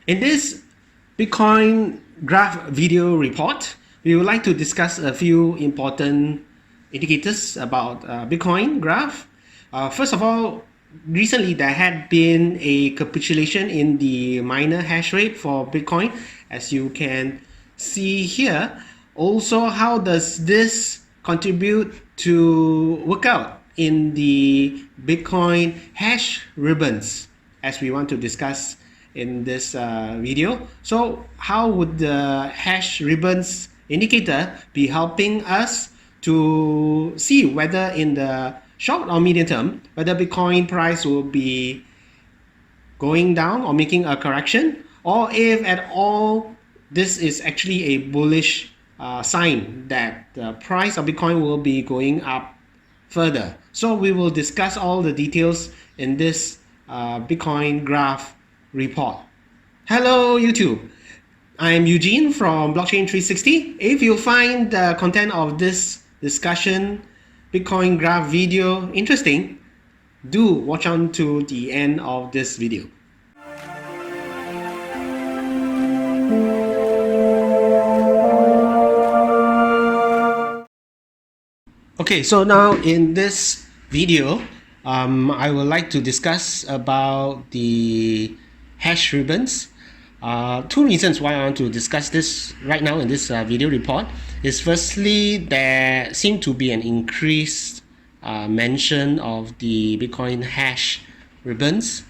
In this Bitcoin graph video report, we would like to discuss a few important indicators about Bitcoin graph. First of all, recently there had been a capitulation in the miner hash rate for Bitcoin, as you can see here. Also, how does this contribute to workout in the Bitcoin hash ribbons, as we want to discuss in this video. So how would the hash ribbons indicator be helping us to see whether in the short or medium term, whether Bitcoin price will be going down or making a correction, or if at all this is actually a bullish sign that the price of Bitcoin will be going up further. So we will discuss all the details in this Bitcoin graph report. Hello YouTube, I'm Eugene from Blockchain 360. If you find the content of this discussion Bitcoin graph video interesting, do watch on to the end of this video. Okay, so now in this video, I would like to discuss about the hash ribbons. Two reasons why I want to discuss this right now in this video report is, firstly, there seemed to be an increased mention of the Bitcoin hash ribbons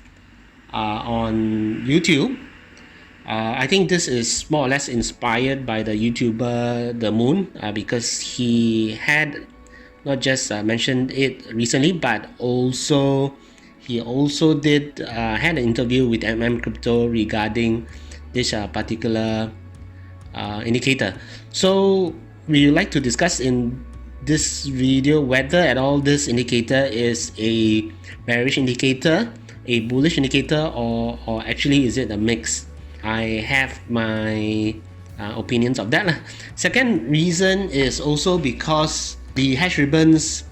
on YouTube. I think this is more or less inspired by the YouTuber The Moon, because he had not just mentioned it recently, but also he also did had an interview with Crypto regarding this particular indicator. So we would like to discuss in this video whether at all this indicator is a bearish indicator, a bullish indicator, or actually is it a mix. I have my opinions of that. Second reason is also because the hash ribbons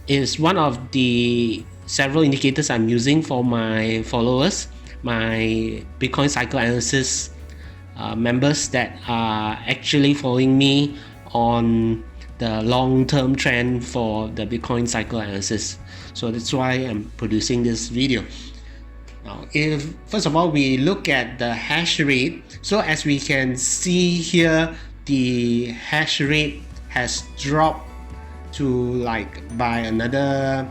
is one of the several indicators I'm using for my followers, my Bitcoin cycle analysis members that are actually following me on the long-term trend for the Bitcoin cycle analysis. So that's why I'm producing this video. Now, if first of all we look at the hash rate, so as we can see here, the hash rate has dropped to like by another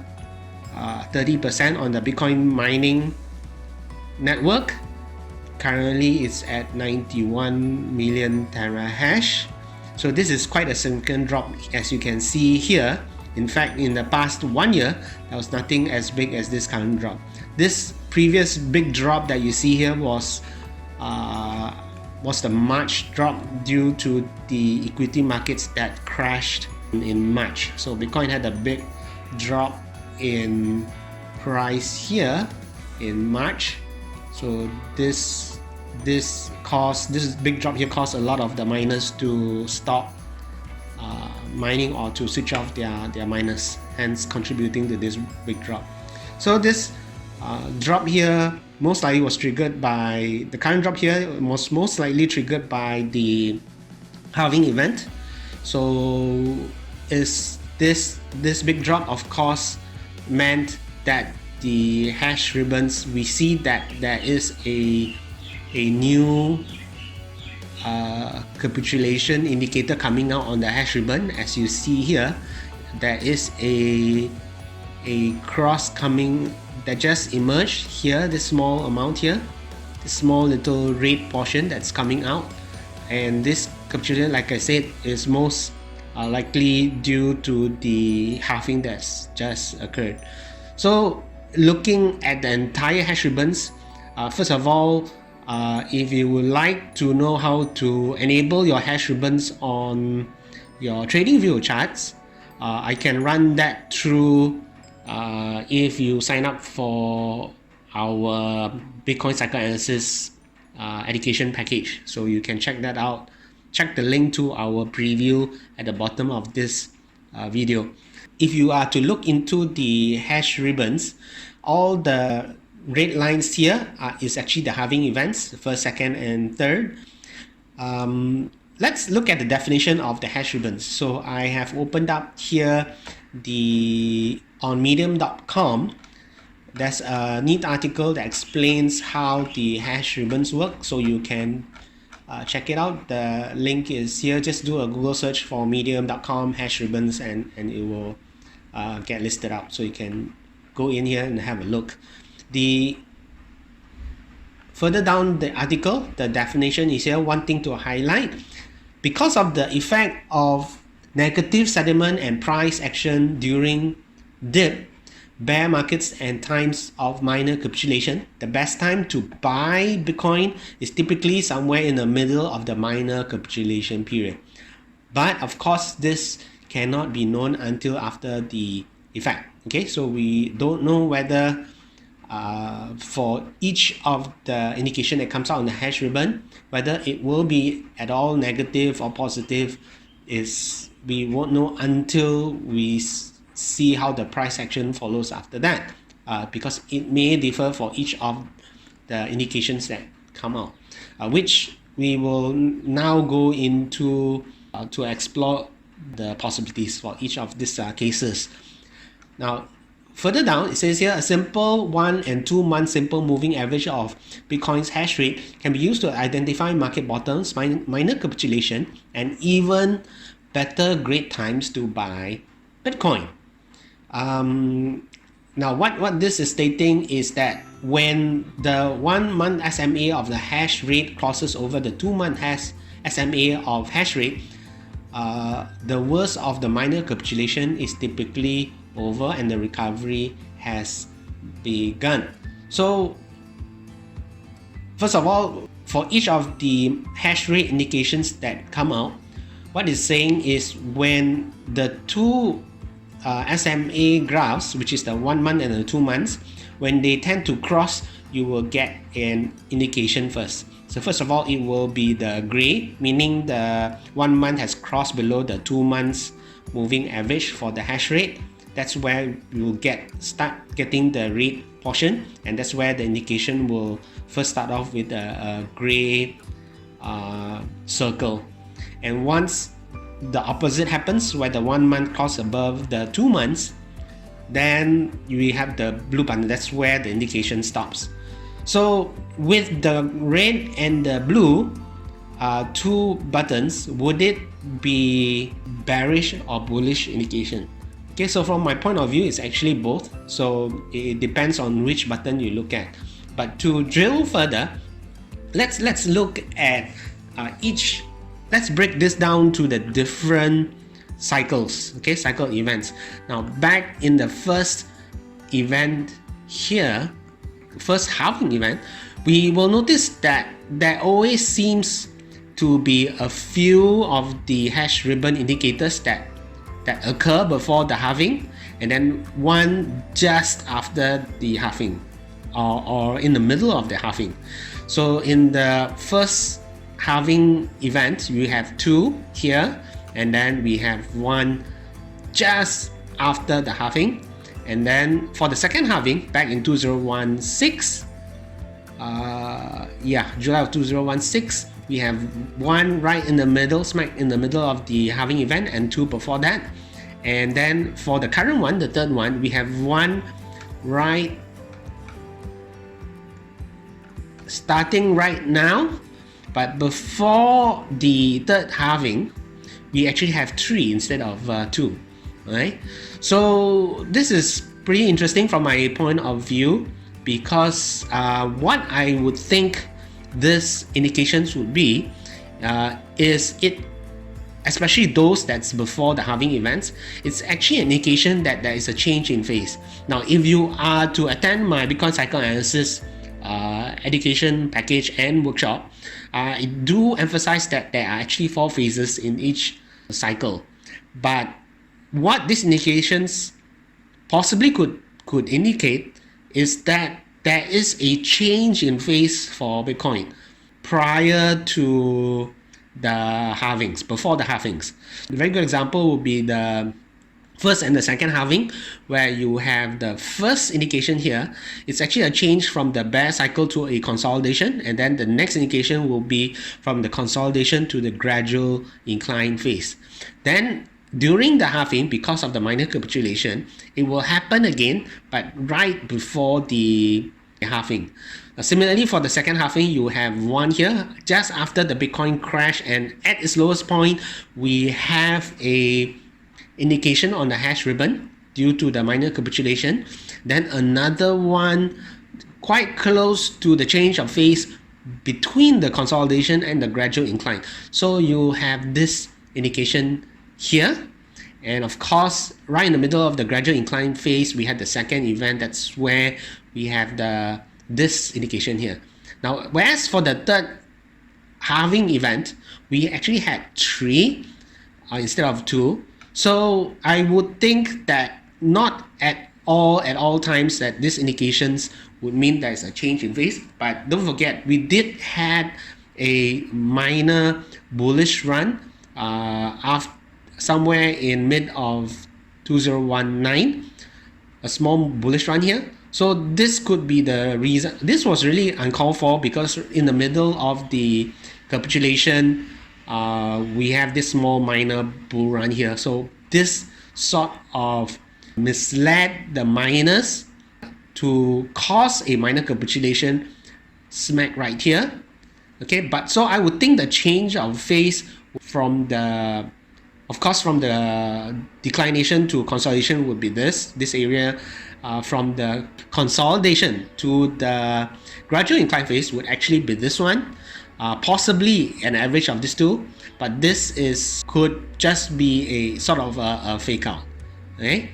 30% on the Bitcoin mining network. Currently it's at 91 million terahash. So this is quite a significant drop, as you can see here. In fact, in the past 1 year, there was nothing as big as this current drop. This previous big drop that you see here was the March drop due to the equity markets that crashed in March. So Bitcoin had a big drop in price here in March. So this big drop here caused a lot of the miners to stop mining or to switch off their miners, hence contributing to this big drop. So this drop here most likely was triggered by the current drop here, was most likely triggered by the halving event. So is this big drop, of course, meant that the hash ribbons, we see that there is a new capitulation indicator coming out on the hash ribbon. As you see here, there is a cross coming that just emerged here, this small amount here, this small little red portion that's coming out, and this capitulation, like I said, is most likely due to the halving that's just occurred. So looking at the entire hash ribbons, first of all, if you would like to know how to enable your hash ribbons on your trading view charts, I can run that through if you sign up for our Bitcoin cycle analysis education package. So you can check that out. Check the link to our preview at the bottom of this video. If you are to look into the hash ribbons, all the red lines here is actually the halving events, first, second, and third. Let's look at the definition of the hash ribbons. So I have opened up here on medium.com. There's a neat article that explains how the hash ribbons work, so you can check it out. The link is here. Just do a Google search for medium.com hash ribbons and it will get listed out, so you can go in here and have a look. Further down the article, the definition is here. One thing to highlight: because of the effect of negative sentiment and price action during dip, bear markets, and times of minor capitulation, the best time to buy Bitcoin is typically somewhere in the middle of the minor capitulation period. But of course, this cannot be known until after the effect. Okay, so we don't know whether for each of the indication that comes out on the hash ribbon, whether it will be at all negative or positive, we won't know until we see how the price action follows after that, because it may differ for each of the indications that come out, which we will now go into to explore the possibilities for each of these cases. Now, further down, it says here, a simple 1 and 2 month simple moving average of Bitcoin's hash rate can be used to identify market bottoms, minor capitulation, and even better great times to buy Bitcoin. Now, what this is stating is that when the 1 month SMA of the hash rate crosses over the 2 month SMA of hash rate, the worst of the minor capitulation is typically over and the recovery has begun. So first of all, for each of the hash rate indications that come out, what it's saying is when the two SMA graphs, which is the 1 month and the 2 months, when they tend to cross, you will get an indication first. So first of all, it will be the gray, meaning the 1 month has crossed below the 2 months moving average for the hash rate. That's where you will start getting the red portion, and that's where the indication will first start off with a gray circle. And once the opposite happens, where the 1 month crosses above the 2 months, then you have the blue button. That's where the indication stops. So with the red and the blue two buttons, would it be bearish or bullish indication? Okay, so from my point of view, it's actually both. So it depends on which button you look at. But to drill further, let's look at each. Let's break this down to the different cycles. Okay, cycle events. Now, back in the first event here, first halving event, we will notice that there always seems to be a few of the hash ribbon indicators that occur before the halving, and then one just after the halving, or in the middle of the halving. So in the first halving event, we have two here, and then we have one just after the halving. And then for the second halving, back in 2016, July of 2016, we have one right in the middle, smack in the middle of the halving event, and two before that. And then for the current one, the third one, we have one right starting right now, but before the third halving, we actually have three instead of two. Right? So this is pretty interesting from my point of view, because what I would think this indications would be is it, especially those that's before the halving events, it's actually an indication that there is a change in phase. Now, if you are to attend my Bitcoin cycle analysis education package and workshop, I do emphasize that there are actually 4 phases in each cycle. But what these indications possibly could indicate is that there is a change in phase for Bitcoin prior to the halvings, before the halvings. A very good example would be the first and the second halving, where you have the first indication here. It's actually a change from the bear cycle to a consolidation, and then the next indication will be from the consolidation to the gradual incline phase. Then during the halving, because of the minor capitulation, it will happen again, but right before the halving. Similarly, for the second halving, you have one here just after the Bitcoin crash, and at its lowest point, we have a indication on the hash ribbon due to the minor capitulation. Then another one quite close to the change of phase between the consolidation and the gradual incline. So you have this indication here, and of course right in the middle of the gradual incline phase we had the second event. That's where we have this indication here. Now, whereas for the third halving event we actually had 3 instead of 2. So I would think that not at all times that these indications would mean there is a change in phase. But don't forget, we did had a minor bullish run after somewhere in mid of 2019, a small bullish run here. So this could be the reason. This was really uncalled for, because in the middle of the capitulation we have this small minor bull run here. So this sort of misled the miners to cause a minor capitulation smack right here. Okay, but so I would think the change of phase from the, of course, from the declination to consolidation would be this area. From the consolidation to the gradual incline phase would actually be this one. Possibly an average of these two, but this could just be a sort of a fake out. Okay,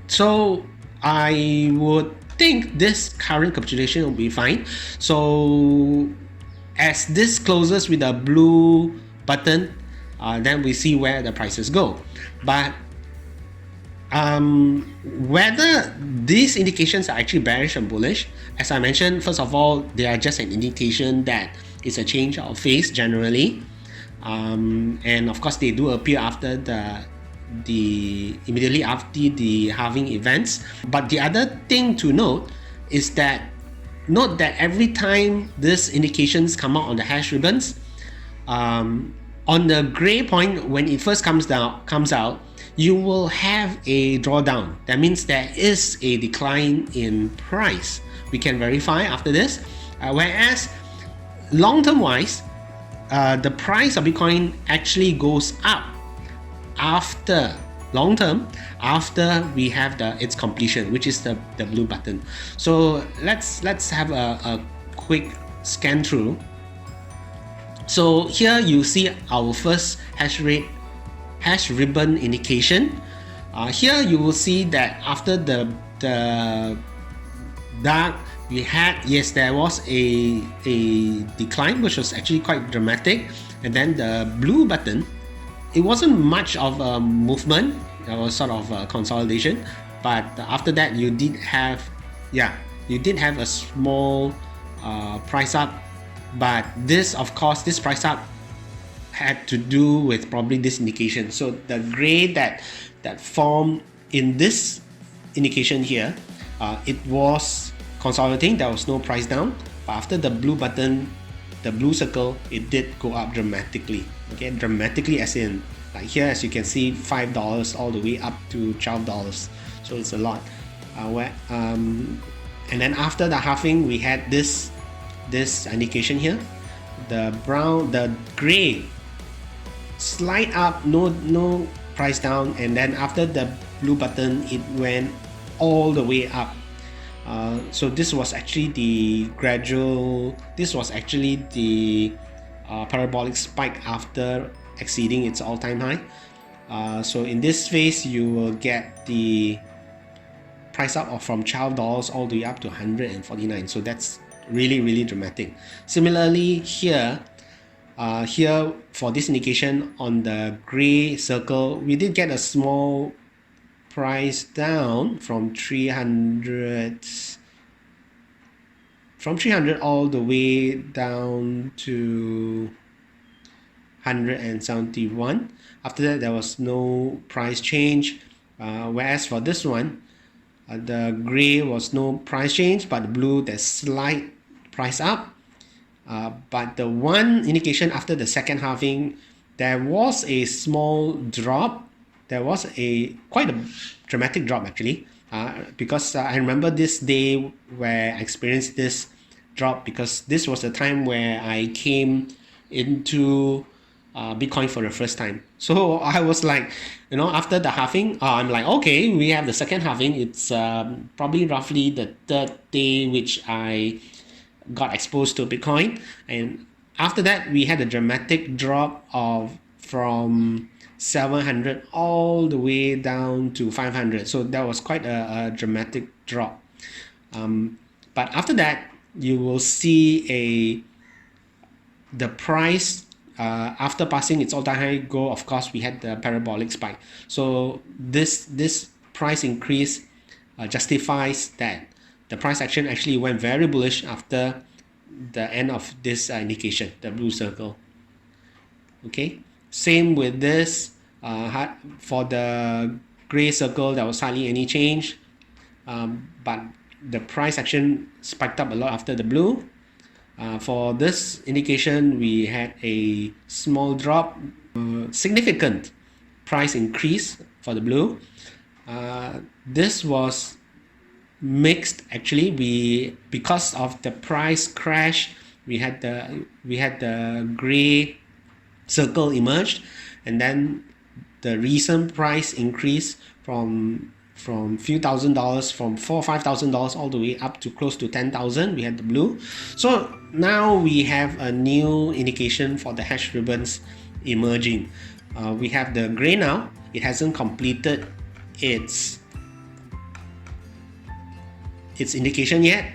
so I would think this current capitulation will be fine. So as this closes with a blue button, then we see where the prices go. But whether these indications are actually bearish and bullish, as I mentioned, first of all, they are just an indication that it's a change of phase generally, and of course they do appear after immediately after the halving events. But the other thing to note is that every time these indications come out on the hash ribbons, on the gray point when it first comes out, you will have a drawdown. That means there is a decline in price. We can verify after this. Whereas long-term wise, the price of Bitcoin actually goes up after long-term, after we have its completion, which is the blue button. So let's have a quick scan through. So here you see our first hash ribbon indication. Here you will see that after the dark, we had, yes, there was a decline, which was actually quite dramatic. And then the blue button, it wasn't much of a movement. It was sort of a consolidation. But after that, you did have a small price up. But this, of course, this price up had to do with probably this indication. So the gray that formed in this indication here, it was consolidating. There was no price down, but after the blue button, the blue circle, it did go up dramatically. Okay, dramatically as in, like here, as you can see, $5 all the way up to $12. So it's a lot. And then after the halving, we had this indication here, the gray, slight up, no price down, and then after the blue button, it went all the way up. So this was actually the parabolic spike after exceeding its all-time high. So in this phase, you will get the price up from $12 all the way up to $149. So that's really dramatic. Similarly here, for this indication on the gray circle, we did get a small price down from 300 all the way down to 171. After that, there was no price change. Whereas for this one, the gray was no price change, but the blue there's slight price up. But the one indication after the second halving, there was a small drop. There was quite a dramatic drop actually, because I remember this day where I experienced this drop, because this was the time where I came into Bitcoin for the first time. So I was like, after the halving, I'm like, okay, we have the second halving. It's probably roughly the third day which I got exposed to Bitcoin, and after that we had a dramatic drop from 700 all the way down to 500. So that was quite a dramatic drop. But after that, you will see the price after passing its all-time high go. Of course, we had the parabolic spike. So this price increase justifies that the price action actually went very bullish after the end of this indication, the blue circle. Okay, same with this. For the gray circle, there was hardly any change, but the price action spiked up a lot after the blue. For this indication, we had a small drop, significant price increase for the blue. This was mixed actually. Because of the price crash, we had the gray circle emerged, and then the recent price increase from few $1,000s, from $4,000 or $5,000 all the way up to close to 10,000. We had the blue. So now we have a new indication for the hash ribbons emerging. We have the gray now. It hasn't completed its indication yet.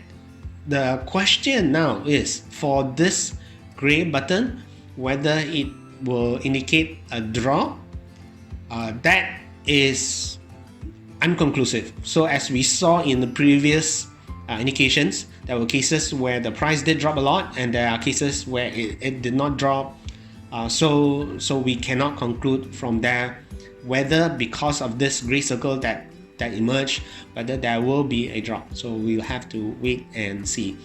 The question now is for this gray button, whether it will indicate a draw. That is unconclusive. So as we saw in the previous indications, there were cases where the price did drop a lot, and there are cases where it did not drop. So we cannot conclude from there whether, because of this gray circle that emerged, whether there will be a drop. So we'll have to wait and see.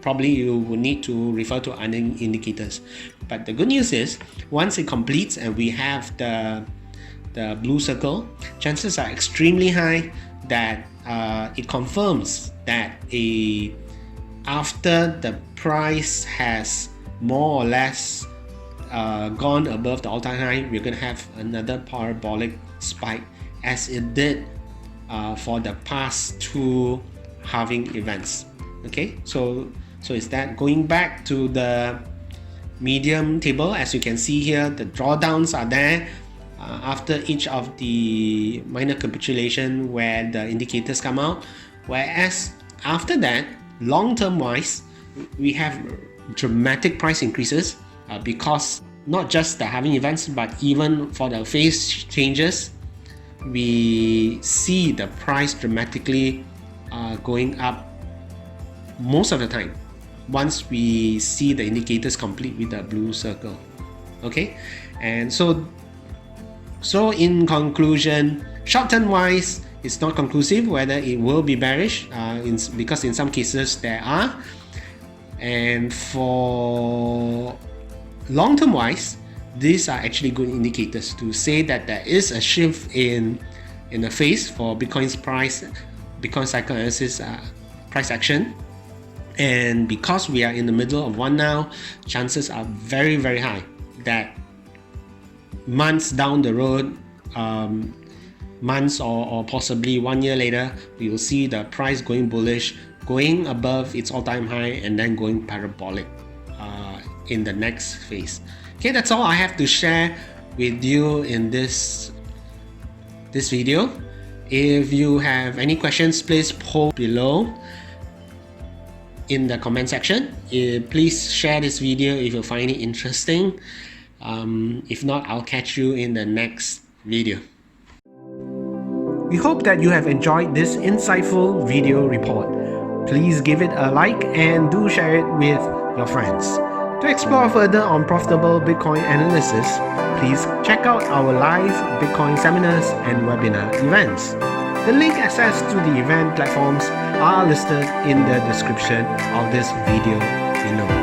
Probably you will need to refer to other indicators. But the good news is, once it completes and we have the blue circle, chances are extremely high that it confirms that after the price has more or less gone above the all-time high, we're going to have another parabolic spike, as it did for the past two halving events. Okay, so is that going back to the medium table? As you can see here, the drawdowns are there after each of the minor capitulation where the indicators come out, whereas after that, long-term wise, we have dramatic price increases because not just the halving events, but even for the phase changes, we see the price dramatically going up most of the time once we see the indicators complete with the blue circle. Okay, and so in conclusion, short-term wise, it's not conclusive whether it will be bearish, because in some cases there are, and for long-term wise, these are actually good indicators to say that there is a shift in the phase for Bitcoin's price, Bitcoin cycle analysis price action. And because we are in the middle of one now, chances are very, very high that months down the road, months or possibly 1 year later, we will see the price going bullish, going above its all-time high, and then going parabolic in the next phase. Okay, that's all I have to share with you in this video. If you have any questions, please post below in the comment section. Please share this video if you find it interesting. If not, I'll catch you in the next video. We hope that you have enjoyed this insightful video report. Please give it a like and do share it with your friends. To explore further on profitable Bitcoin analysis, please check out our live Bitcoin seminars and webinar events. The link access to the event platforms are listed in the description of this video below.